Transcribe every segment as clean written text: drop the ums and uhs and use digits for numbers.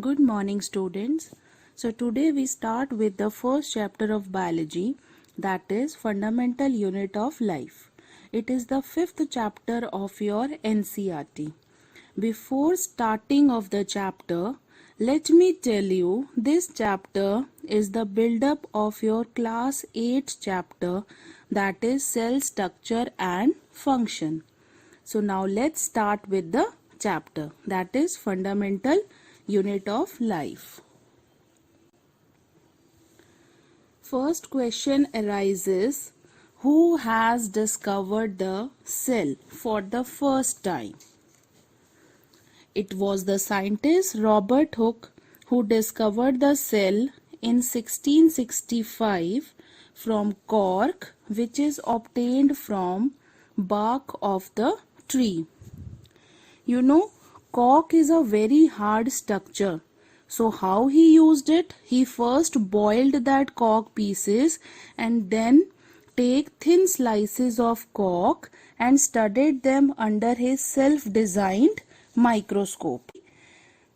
Good morning, students. So today we start with the first chapter of biology, that is fundamental unit of life. It is the fifth chapter of your NCERT. Before starting of the chapter, let me tell you this chapter is the build-up of your class 8 chapter, that is cell structure and function. So now let's start with the chapter, that is fundamental unit of life. First question arises, who has discovered the cell for the first time? It was the scientist Robert Hooke who discovered the cell in 1665 from cork, which is obtained from bark of the tree. You know, cork is a very hard structure. So how he used it? He first boiled that cork pieces and then take thin slices of cork and studied them under his self-designed microscope.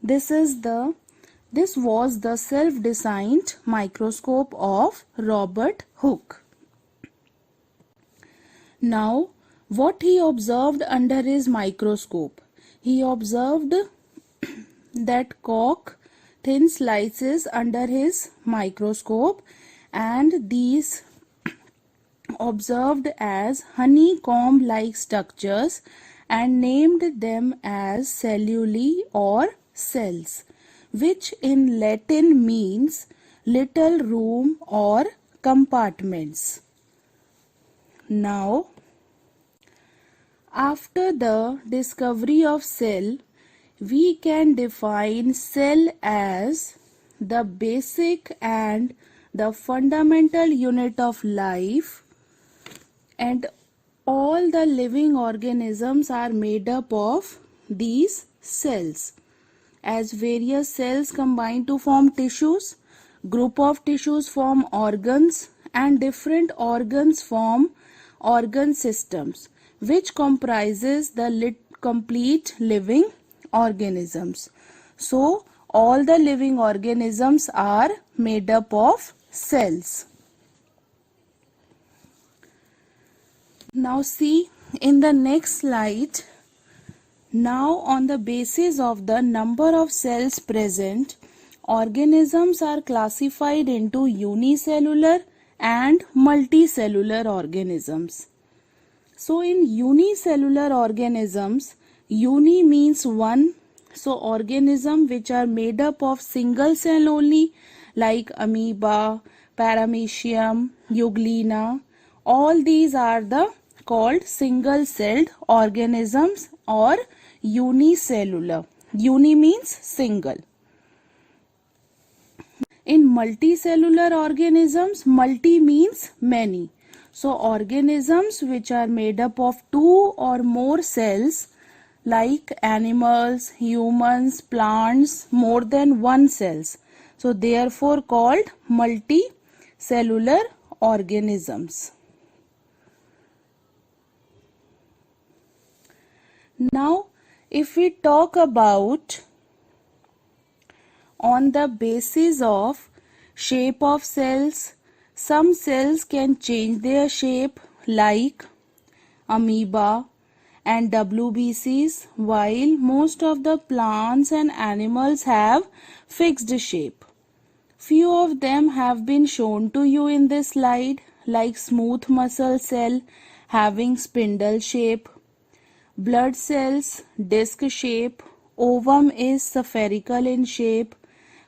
This was the self-designed microscope of Robert Hooke. Now, what he observed under his microscope? He observed that cork thin slices under his microscope, and these observed as honeycomb like structures and named them as cellulae or cells, which in Latin means little room or compartments. Now, after the discovery of cell, we can define cell as the basic and the fundamental unit of life, and all the living organisms are made up of these cells. As various cells combine to form tissues, group of tissues form organs, and different organs form organ systems, which comprises the complete living organisms. So all the living organisms are made up of cells. Now see in the next slide. Now on the basis of the number of cells present, organisms are classified into unicellular and multicellular organisms. So in unicellular organisms, uni means one, so organisms which are made up of single cell only, like amoeba, paramecium, euglena, all these are the called single celled organisms or unicellular. Uni means single. In multicellular organisms, multi means many. So organisms which are made up of two or more cells, like animals, humans, plants, more than one cells. So therefore called multicellular organisms. Now if we talk about on the basis of shape of cells, some cells can change their shape like amoeba and WBCs, while most of the plants and animals have fixed shape. Few of them have been shown to you in this slide, like smooth muscle cell having spindle shape, blood cells disc shape, ovum is spherical in shape,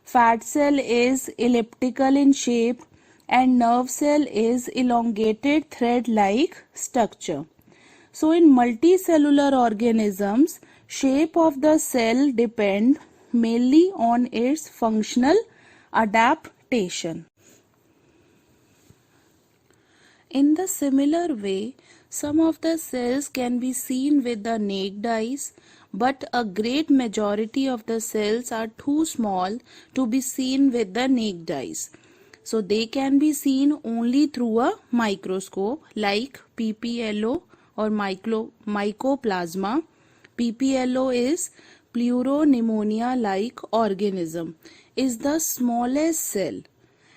fat cell is elliptical in shape, and nerve cell is elongated thread-like structure. So in multicellular organisms, shape of the cell depend mainly on its functional adaptation. In the similar way, some of the cells can be seen with the naked eyes, but a great majority of the cells are too small to be seen with the naked eyes. So they can be seen only through a microscope like PPLO or mycoplasma. PPLO is Pleuropneumonia-like organism is the smallest cell,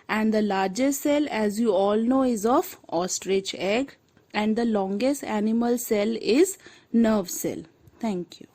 and the largest cell, as you all know, is of ostrich egg, and the longest animal cell is nerve cell. Thank you.